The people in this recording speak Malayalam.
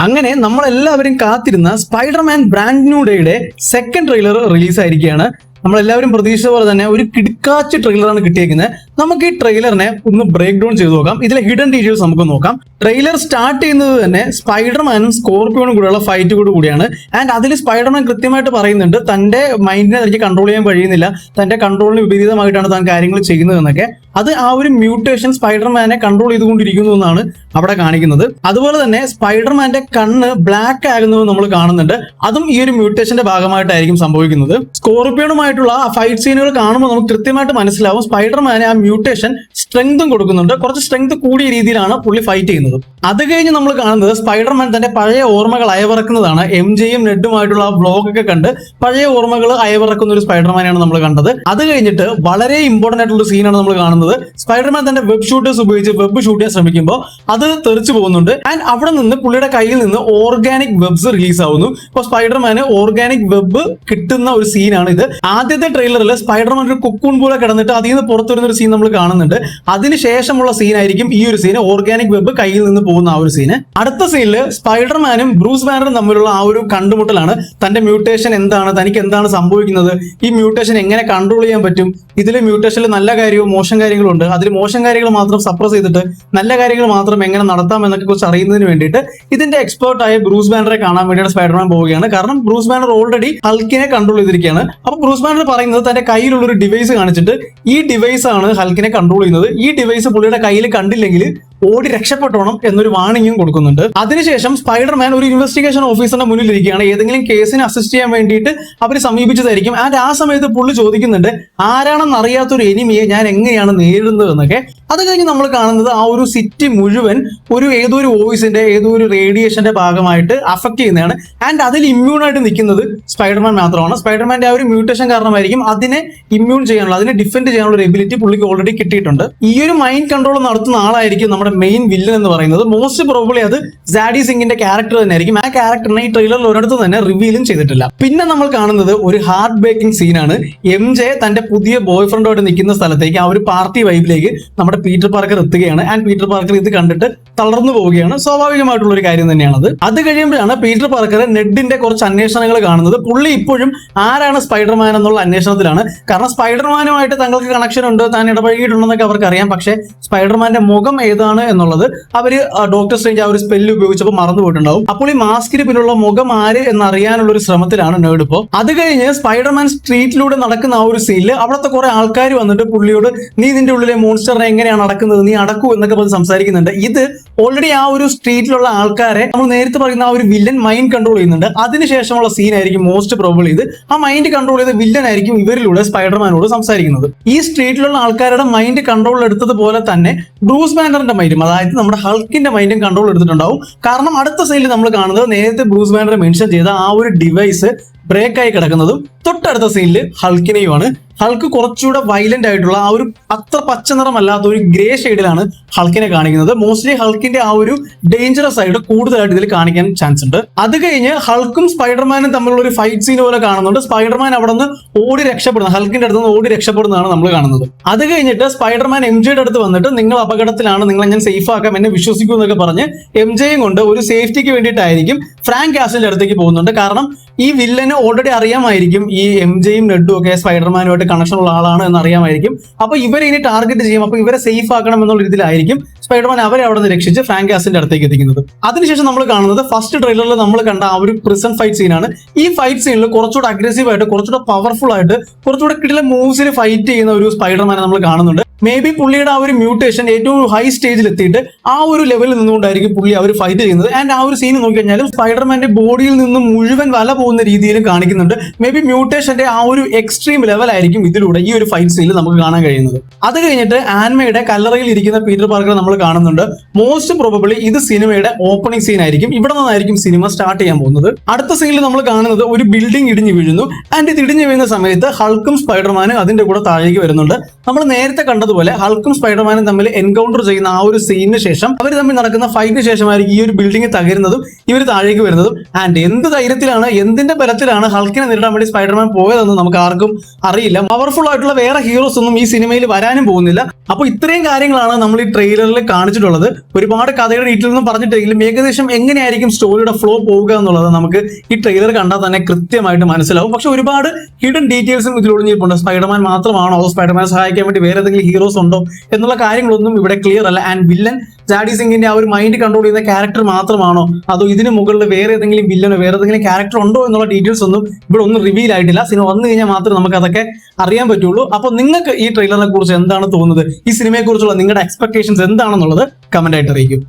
അങ്ങനെ നമ്മളെല്ലാവരും കാത്തിരുന്ന സ്പൈഡർമാൻ ബ്രാൻഡ് ന്യൂ ഡേയുടെ സെക്കൻഡ് ട്രെയിലർ റിലീസ് ആയിരിക്കുകയാണ്. നമ്മളെല്ലാവരും പ്രതീക്ഷിച്ച പോലെ തന്നെ ഒരു കിടക്കാച്ച് ട്രെയിലറാണ് കിട്ടിയേക്കുന്നത്. നമുക്ക് ഈ ട്രെയിലറിനെ ഒന്ന് ബ്രേക്ക് ഡൗൺ ചെയ്ത് നോക്കാം. ഇതിലെ ഹിഡൻ ഡീറ്റെയിൽസ് നമുക്ക് നോക്കാം. ട്രെയിലർ സ്റ്റാർട്ട് ചെയ്യുന്നത് തന്നെ സ്പൈഡർമാനും സ്കോർപ്പിയോനും കൂടെയുള്ള ഫൈറ്റ് കൂടിയാണ്. ആൻഡ് അതിൽ സ്പൈഡർമാൻ കൃത്യമായിട്ട് പറയുന്നുണ്ട് തന്റെ മൈൻഡിനെ തനിക്ക് കൺട്രോൾ ചെയ്യാൻ കഴിയുന്നില്ല, തന്റെ കൺട്രോളിന് വിപരീതമായിട്ടാണ് താൻ കാര്യങ്ങൾ ചെയ്യുന്നതെന്നൊക്കെ. അത് ആ ഒരു മ്യൂട്ടേഷൻ സ്പൈഡർമാനെ കൺട്രോൾ ചെയ്തുകൊണ്ടിരിക്കുന്നു എന്നാണ് അവിടെ കാണിക്കുന്നത്. അതുപോലെ തന്നെ സ്പൈഡർമാന്റെ കണ്ണ് ബ്ലാക്ക് ആകുന്നത് നമ്മൾ കാണുന്നുണ്ട്. അതും ഈ ഒരു മ്യൂട്ടേഷന്റെ ഭാഗമായിട്ടായിരിക്കും സംഭവിക്കുന്നത്. സ്കോർപ്പിയോണുമായിട്ടുള്ള ആ ഫൈറ്റ് സീനുകൾ കാണുമ്പോൾ നമുക്ക് കൃത്യമായിട്ട് മനസ്സിലാവും സ്പൈഡർമാനെ ആ മ്യൂട്ടേഷൻ സ്ട്രെങ്തും കൊടുക്കുന്നുണ്ട്. കുറച്ച് സ്ട്രെങ്ത് കൂടിയ രീതിയിലാണ് പുള്ളി ഫൈറ്റ് ചെയ്യുന്നത്. അത് കഴിഞ്ഞ് നമ്മൾ കാണുന്നത് സ്പൈഡർമാൻ തന്റെ പഴയ ഓർമ്മകൾ അയവിറക്കുന്നതാണ്. MJയും നെഡുമായിട്ടുള്ള ആ വ്ലോഗൊക്കെ കണ്ട് പഴയ ഓർമ്മകൾ അയവിറക്കുന്ന ഒരു സ്പൈഡർമാനെയാണ് നമ്മൾ കണ്ടത്. അത് കഴിഞ്ഞിട്ട് വളരെ ഇമ്പോർട്ടന്റ് ആയിട്ടുള്ള സീനാണ് നമ്മൾ കാണുന്നത്. സ്പൈഡർമാൻ തന്റെ വെബ് ഷൂട്ടേഴ്സ് ഉപയോഗിച്ച് വെബ് ഷൂട്ട് ചെയ്യാൻ ശ്രമിക്കുമ്പോൾ അത് തെറിച്ചു പോകുന്നുണ്ട്. ആൻഡ് അവിടെ നിന്ന് പുള്ളിയുടെ കയ്യിൽ നിന്ന് ഓർഗാനിക് വെബ്സ് റിലീസ് ആവുന്നു. അപ്പോൾ സ്പൈഡർമാന് ഓർഗാനിക് വെബ് കിട്ടുന്ന ഒരു സീനാണ് ഇത്. ആദ്യത്തെ ട്രെയിലറിൽ സ്പൈഡർമാൻ ഒരു കുക്കൂൺ പോലെ കിടന്നിട്ട് അതിൽ നിന്ന് പുറത്തു വരുന്ന ഒരു സീൻ നമ്മൾ കാണുന്നുണ്ട്. അതിനുശേഷമുള്ള സീനായിരിക്കും ഈ ഒരു സീന്, ഓർഗാനിക് വെബ് കയ്യിൽ നിന്ന് പോകുന്ന ആ ഒരു സീന്. അടുത്ത സീനിൽ സ്പൈഡർമാനും ബ്രൂസ് ബാനറും തമ്മിലുള്ള ആ ഒരു കണ്ടുമുട്ടലാണ്. തന്റെ മ്യൂട്ടേഷൻ എന്താണ്, തനിക്ക് എന്താണ് സംഭവിക്കുന്നത്, ഈ മ്യൂട്ടേഷൻ എങ്ങനെ കൺട്രോൾ ചെയ്യാൻ പറ്റും, ഇതിൽ മ്യൂട്ടേഷനിൽ നല്ല കാര്യവും മോശം കാര്യങ്ങളും ഉണ്ട്, അതിൽ മോശം കാര്യങ്ങൾ മാത്രം സപ്രസ് ചെയ്തിട്ട് നല്ല കാര്യങ്ങൾ മാത്രം എങ്ങനെ നടത്താം എന്നൊക്കെ കുറിച്ച് അറിയുന്നതിന് വേണ്ടിയിട്ട് ഇതിന്റെ എക്സ്പേർട്ടായ ബ്രൂസ് ബാനറെ കാണാൻ വേണ്ടിയാണ് സ്പൈഡർമാൻ പോവുകയാണ്. കാരണം ബ്രൂസ് ബാനർ ഓൾറെഡി ഹൾക്കിനെ കൺട്രോൾ ചെയ്തിരിക്കുകയാണ്. അപ്പൊ ബ്രൂസ് ബാനർ പറയുന്നത് തന്റെ കയ്യിലുള്ള ഒരു ഡിവൈസ് കാണിച്ചിട്ട് ഈ ഡിവൈസ് ആണ് ഹൾക്കിനെ കൺട്രോൾ ചെയ്യുന്നത്, ഈ ഡിവൈസ് പുള്ളിയുടെ കയ്യിൽ കണ്ടില്ലെങ്കിൽ ഓടി രക്ഷപ്പെട്ടോണം എന്നൊരു വാണിംഗും കൊടുക്കുന്നുണ്ട്. അതിനുശേഷം സ്പൈഡർമാൻ ഒരു ഇൻവെസ്റ്റിഗേഷൻ ഓഫീസറിന്റെ മുന്നിൽ ഇരിക്കുകയാണ്. ഏതെങ്കിലും കേസിനെ അസിസ്റ്റ് ചെയ്യാൻ വേണ്ടിയിട്ട് അവർ സമീപിച്ചതായിരിക്കും. ആൻഡ് ആ സമയത്ത് പുള്ളി ചോദിക്കുന്നുണ്ട് ആരാണെന്ന് അറിയാത്തൊരു എനിമിയെ ഞാൻ എങ്ങനെയാണ് നേരിടുന്നത് എന്നൊക്കെ. അത് കഴിഞ്ഞ് നമ്മൾ കാണുന്നത് ആ ഒരു സിറ്റി മുഴുവൻ ഏതോ ഒരു വോയിസിന്റെ ഏതോ ഒരു റേഡിയേഷന്റെ ഭാഗമായിട്ട് അഫക്ട് ചെയ്യുന്നതാണ്. ആൻഡ് അതിൽ ഇമ്മ്യൂൺ ആയിട്ട് നിൽക്കുന്നത് സ്പൈഡർമാൻ മാത്രമാണ്. സ്പൈഡർമാന്റെ ആ ഒരു മ്യൂട്ടേഷൻ കാരണമായിരിക്കും അതിനെ ഇമ്മ്യൂൺ ചെയ്യാനുള്ള, അതിനെ ഡിഫെൻഡ് ചെയ്യാനുള്ള ഒരു എബിലിറ്റി പുള്ളിക്ക് ഓൾറെഡി കിട്ടിയിട്ടുണ്ട്. ഈ ഒരു മൈൻഡ് കൺട്രോൾ നടത്തുന്ന ആളായിരിക്കും നമ്മുടെ മെയിൻ വില്ലൻ എന്ന് പറയുന്നത്. മോസ്റ്റ് പ്രോബബ്ലി അത് സാഡി സിംഗിന്റെ ക്യാരക്ടർ തന്നെ ആയിരിക്കും. ആ ക്യാരക്ടറിനെ ഈ ട്രെയിലറിൽ ഒരിടത്ത് തന്നെ റിവീലും ചെയ്തിട്ടില്ല. പിന്നെ നമ്മൾ കാണുന്നത് ഒരു ഹാർട്ട് ബ്രേക്കിംഗ് സീനാണ്. MJ തന്റെ പുതിയ ബോയ് ഫ്രണ്ടോട്ട് നിൽക്കുന്ന സ്ഥലത്തേക്ക്, ആ ഒരു പാർട്ടി വൈബിലേക്ക് നമ്മുടെ പീറ്റർ പാർക്കർ എത്തുകയാണ്. ആൻഡ് പീറ്റർ പാർക്കർ ഇത് കണ്ടിട്ട് തളർന്നു പോവുകയാണ്. സ്വാഭാവികമായിട്ടുള്ള ഒരു കാര്യം തന്നെയാണത്. അത് കഴിയുമ്പോഴാണ് പീറ്റർ പാർക്കർ നെഡിന്റെ കുറച്ച് അന്വേഷണങ്ങൾ കാണുന്നത്. പുള്ളി ഇപ്പോഴും ആരാണ് സ്പൈഡർമാൻ എന്നുള്ള അന്വേഷണത്തിലാണ്. കാരണം സ്പൈഡർമാനുമായിട്ട് തങ്ങൾക്ക് കണക്ഷൻ ഉണ്ട്, താൻ ഇടപഴകിയിട്ടുണ്ടെന്നൊക്കെ അവർക്ക് അറിയാം. പക്ഷേ സ്പൈഡർമാന്റെ മുഖം ഏതാണ് എന്നുള്ളത് അവര് ഡോക്ടർ സ്ട്രേഞ്ച് ആ ഒരു സ്പെല്ല് ഉപയോഗിച്ചപ്പോൾ മറന്നു പോയിട്ടുണ്ടാവും. അപ്പോൾ ഈ മാസ്കിന് പിന്നുള്ള മുഖം ആര് എന്നറിയാനുള്ള ഒരു ശ്രമത്തിലാണ് നെഡ് ഇപ്പോൾ. അത് കഴിഞ്ഞ് സ്പൈഡർമാൻ സ്ട്രീറ്റിലൂടെ നടക്കുന്ന ആ ഒരു സീനിൽ അവിടുത്തെ കുറെ ആൾക്കാർ വന്നിട്ട് പുള്ളിയോട് നീ നിന്റെ ഉള്ളിലെ മോൺസ്റ്ററിനെ എങ്ങനെയാണ് അടക്കുന്നത്, നീ അടക്കൂ എന്നൊക്കെ പറഞ്ഞ് സംസാരിക്കുന്നുണ്ട്. ഇത് ഓൾറെഡി ആ ഒരു സ്ട്രീറ്റിലുള്ള ആൾക്കാരെ നമ്മൾ നേരത്തെ പറയുന്ന ആ ഒരു വില്ലൻ മൈൻഡ് കൺട്രോൾ ചെയ്യുന്നുണ്ട്. അതിനുശേഷമുള്ള സീൻ ആയിരിക്കും മോസ്റ്റ് പ്രോബബ്ലി ഇത്. ആ മൈൻഡ് കൺട്രോൾ ചെയ്ത വില്ലൻ ആയിരിക്കും ഇവരിലൂടെ സ്പൈഡർമാനോട് സംസാരിക്കുന്നത്. ഈ സ്ട്രീറ്റിലുള്ള ആൾക്കാരുടെ മൈൻഡ് കൺട്രോൾ എടുത്തതുപോലെ തന്നെ ബ്രൂസ് ബാനറിന്റെ മൈൻഡും, അതായത് നമ്മുടെ ഹൾക്കിന്റെ മൈൻഡും കൺട്രോൾ എടുത്തിട്ടുണ്ടാവും. കാരണം അടുത്ത സൈഡിൽ നമ്മൾ കാണുന്നത് നേരത്തെ ബ്രൂസ് ബാനർ മെൻഷൻ ചെയ്ത ആ ഒരു ഡിവൈസ് ബ്രേക്കായി കിടക്കുന്നതും തൊട്ടടുത്ത സീനിൽ ഹൾക്കിനെയുമാണ്. ഹൾക്ക് കുറച്ചുകൂടെ വയലന്റ് ആയിട്ടുള്ള ആ ഒരു അത്ര പച്ച നിറമല്ലാത്ത ഒരു ഗ്രേ ഷെയ്ഡിലാണ് ഹൾക്കിനെ കാണിക്കുന്നത്. മോസ്റ്റ്ലി ഹൾക്കിന്റെ ആ ഒരു ഡേഞ്ചറസ് സൈഡ് കൂടുതലായിട്ട് ഇതിൽ കാണിക്കാൻ ചാൻസ് ഉണ്ട്. അത് കഴിഞ്ഞ് ഹൾക്കും സ്പൈഡർമാനും തമ്മിലുള്ള ഒരു ഫൈറ്റ് സീൻ പോലെ കാണുന്നുണ്ട്. സ്പൈഡർമാൻ അവിടെ നിന്ന് ഓടി രക്ഷപ്പെടുന്നത്, ഹൾക്കിന്റെ അടുത്ത് നിന്ന് ഓടി രക്ഷപ്പെടുന്നതാണ് നമ്മൾ കാണുന്നത്. അത് കഴിഞ്ഞിട്ട് സ്പൈഡർമാൻ MJയുടെ അടുത്ത് വന്നിട്ട് നിങ്ങൾ അപകടത്തിലാണ്, നിങ്ങളെ ഞാൻ സേഫ് ആക്കാം, എന്നെ വിശ്വസിക്കൂ എന്നൊക്കെ പറഞ്ഞ് MJയും കൊണ്ട് ഒരു സേഫ്റ്റിക്ക് വേണ്ടിയിട്ടായിരിക്കും ഫ്രാങ്ക് കാസിലിന്റെ അടുത്തേക്ക് പോകുന്നുണ്ട്. കാരണം ഈ വില്ലന് ഓൾറെഡി അറിയാമായിരിക്കും ഈ MJയും നെഡും ഒക്കെ സ്പൈഡർമാനുമായിട്ട് കണക്ഷൻ ഉള്ള ആളാണ് എന്ന് അറിയാമായിരിക്കും. അപ്പൊ ഇവരെ ഇനി ടാർഗറ്റ് ചെയ്യും. അപ്പൊ ഇവരെ സേഫ് ആക്കണം എന്നുള്ള രീതിയിലായിരിക്കും സ്പൈഡർമാൻ അവരെ അവിടെ നിന്ന് രക്ഷിച്ച് ഫ്രാങ്ക് കാസിലിന്റെ അടുത്തേക്ക് എത്തിക്കുന്നത്. അതിനുശേഷം നമ്മൾ കാണുന്നത് ഫസ്റ്റ് ട്രെയിലറിൽ നമ്മൾ കണ്ട ആ ഒരു പ്രിസൺ ഫൈറ്റ് സീനാണ്. ഈ ഫൈറ്റ് സീനിൽ കുറച്ചുകൂടെ അഗ്രസീവ് ആയിട്ട്, കുറച്ചുകൂടെ പവർഫുൾ ആയിട്ട്, കുറച്ചുകൂടെ കിടില മൂവ്സിൽ ഫൈറ്റ് ചെയ്യുന്ന ഒരു സ്പൈഡർമാനെ നമ്മൾ കാണുന്നുണ്ട്. മേ ബി പുള്ളിയുടെ ആ ഒരു മ്യൂട്ടേഷൻ ഏറ്റവും ഹൈ സ്റ്റേജിൽ എത്തിയിട്ട് ആ ഒരു ലെവലിൽ നിന്നുകൊണ്ടായിരിക്കും പുള്ളി അവർ ഫൈറ്റ് ചെയ്യുന്നത്. ആൻഡ് ആ ഒരു സീൻ നോക്കിക്കഴിഞ്ഞാലും സ്പൈഡർമാന്റെ ബോഡിയിൽ നിന്നും മുഴുവൻ വല പോകുന്ന രീതിയിലും കാണിക്കുന്നുണ്ട്. മേ ബി മ്യൂട്ടേഷന്റെ ആ ഒരു എക്സ്ട്രീം ലെവൽ ആയിരിക്കും ഇതിലൂടെ ഈ ഒരു ഫൈറ്റ് സീനിൽ നമുക്ക് കാണാൻ കഴിയുന്നത്. അത് കഴിഞ്ഞിട്ട് ആൻമയുടെ കല്ലറയിൽ ഇരിക്കുന്ന പീറ്റർ പാർക്കർ നമ്മൾ കാണുന്നുണ്ട്. മോസ്റ്റ് പ്രോബബ്ലി ഇത് സിനിമയുടെ ഓപ്പണിംഗ് സീൻ ആയിരിക്കും. ഇവിടെ നിന്നായിരിക്കും സിനിമ സ്റ്റാർട്ട് ചെയ്യാൻ പോകുന്നത്. അടുത്ത സീനിൽ നമ്മൾ കാണുന്നത് ഒരു ബിൽഡിംഗ് ഇടിഞ്ഞു വീഴുന്നു. ആൻഡ് ഇത് ഇടിഞ്ഞു വീഴുന്ന സമയത്ത് ഹൾക്കും സ്പൈഡർമാനും അതിന്റെ കൂടെ താഴേക്ക് വരുന്നുണ്ട്. നമ്മൾ നേരത്തെ കണ്ടതുപോലെ ഹൾക്കും സ്പൈഡർമാനും തമ്മിൽ എൻകൗണ്ടർ ചെയ്യുന്ന ആ ഒരു സീനിന് ശേഷം അവർ തമ്മിൽ നടക്കുന്ന ഫൈറ്റിന് ശേഷമായിരിക്കും ഈ ഒരു ബിൽഡിംഗ് തകരുന്നതും ഇവർ താഴേക്ക് വരുന്നതും. ആൻഡ് എന്ത് ധൈര്യത്തിലാണ്, എന്തിന്റെ ബലത്തിലാണ് ഹൾക്കിനെ നേരിടാൻ വേണ്ടി സ്പൈഡർമാൻ പോയതെന്ന് നമുക്ക് ആർക്കും അറിയില്ല. പവർഫുൾ ആയിട്ടുള്ള വേറെ ഹീറോസ് ഒന്നും ഈ സിനിമയിൽ വരാനും പോകുന്നില്ല. അപ്പോൾ ഇത്രയും കാര്യങ്ങളാണ് നമ്മൾ ഈ ട്രെയിലറിൽ കാണിച്ചിട്ടുള്ളത്. ഒരുപാട് കഥയുടെ ഡീറ്റെയിൽ ഒന്നും പറഞ്ഞിട്ടെങ്കിലും ഏകദേശം എങ്ങനെയായിരിക്കും സ്റ്റോറിയുടെ ഫ്ലോ പോവുക എന്നുള്ളത് നമുക്ക് ഈ ട്രെയിലർ കണ്ടാൽ തന്നെ കൃത്യമായിട്ട് മനസ്സിലാവും. പക്ഷെ ഒരുപാട് ഹിഡൻ ഡീറ്റെയിൽസും ഇതിൽ ഒളിഞ്ഞിരിപ്പുണ്ട്. സ്പൈഡർമാൻ മാത്രമാണോ, അതോ സ്പൈഡർമാൻ സഹായിക്കാൻ വേണ്ടി വേറെ ഏതെങ്കിലും ഹീറോസ് ഉണ്ടോ എന്നുള്ള കാര്യങ്ങളൊന്നും ഇവിടെ ക്ലിയർ അല്ല. ആൻഡ് വില്ലൻ ജാഡി സിംഗിന്റെ ആ ഒരു മൈൻഡ് കൺട്രോൾ ചെയ്യുന്ന ക്യാരക്ടർ മാത്രമാണോ, അതോ ഇതിന് മുകളിൽ വേറെ ഏതെങ്കിലും വില്ലനോ വേറെ ഏതെങ്കിലും ക്യാരക്ടർ ഉണ്ടോ എന്നുള്ള ഡീറ്റെയിൽസ് ഒന്നും ഇവിടെ ഒന്നും റിവീൽ ആയിട്ടില്ല. സിനിമ വന്നു കഴിഞ്ഞാൽ മാത്രമേ നമുക്ക് അതൊക്കെ അറിയാൻ പറ്റുള്ളൂ. അപ്പോൾ നിങ്ങൾക്ക് ഈ ട്രെയിലറിനെ കുറിച്ച് എന്താണ് തോന്നുന്നത്, ഈ സിനിമയെ കുറിച്ചുള്ള നിങ്ങളുടെ എക്സ്പെക്ടേഷൻസ് എന്താണെന്നുള്ളത് കമന്റ് ആയിട്ട് അറിയിക്കും.